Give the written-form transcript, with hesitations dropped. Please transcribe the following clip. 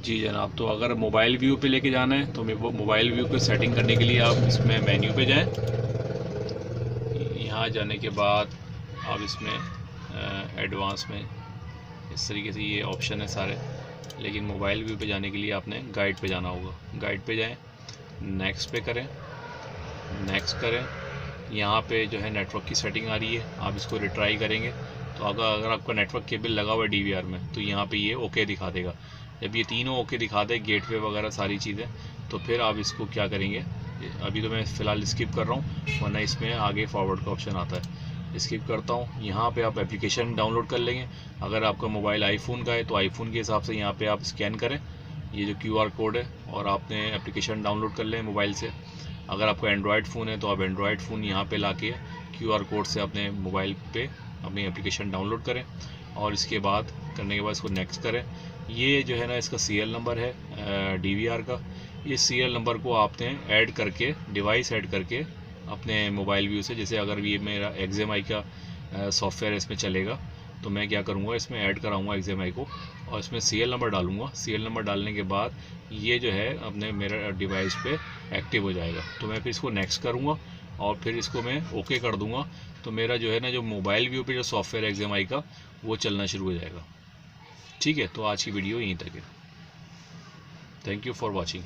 जी जनाब, तो अगर मोबाइल व्यू पे लेके जाना है तो मोबाइल व्यू को सेटिंग करने के लिए आप इसमें मेन्यू पे जाएं। यहाँ जाने के बाद आप इसमें एडवांस में इस तरीके से ये ऑप्शन है सारे, लेकिन मोबाइल व्यू पे जाने के लिए आपने गाइड पे जाना होगा। गाइड पे जाएं, नेक्स्ट पे करें, नेक्स्ट करें। यहाँ पे जो है नेटवर्क की सेटिंग आ रही है, आप इसको रिट्राई करेंगे तो अगर आपका नेटवर्क केबल लगा हुआ है डीवीआर में तो यहाँ पे ये ओके दिखा देगा। जब ये तीनों ओके दिखा दे, गेटवे वगैरह सारी चीज़ें, तो फिर आप इसको क्या करेंगे। अभी तो मैं फ़िलहाल स्किप कर रहा हूँ, वरना इसमें आगे फॉरवर्ड का ऑप्शन आता है। स्किप करता हूँ। यहाँ पे आप एप्लीकेशन डाउनलोड कर लेंगे। अगर आपका मोबाइल आईफोन का है तो आईफोन के हिसाब से यहाँ पे आप स्कैन करें ये जो क्यूआर कोड है, और आपने एप्लीकेशन डाउनलोड कर लें मोबाइल से। अगर आपका एंड्रॉयड फ़ोन है तो आप एंड्रॉयड फ़ोन यहाँ पे लाके क्यूआर कोड से अपने मोबाइल पे अपनी एप्लीकेशन डाउनलोड करें, और इसके बाद करने के बाद इसको नेक्स्ट करें। ये जो है ना, इसका सीरियल नंबर है डीवीआर का। इस सीरियल नंबर को आपने ऐड करके, डिवाइस ऐड करके अपने मोबाइल व्यू से, जैसे अगर ये मेरा एक्सएमआई का सॉफ्टवेयर इसमें चलेगा तो मैं क्या करूँगा, इसमें ऐड कराऊँगा एक्सएमआई को और इसमें सीरियल नंबर डालूँगा। सीरियल नंबर डालने के बाद ये जो है अपने मेरा डिवाइस पे एक्टिव हो जाएगा। तो मैं फिर इसको नेक्स्ट करूँगा और फिर इसको मैं ओके कर दूँगा, तो मेरा जो है ना, जो मोबाइल व्यू पे जो सॉफ्टवेयर है एक्सएमआई का, वो चलना शुरू हो जाएगा। ठीक है, तो आज की वीडियो यहीं तक है। Thank you for watching.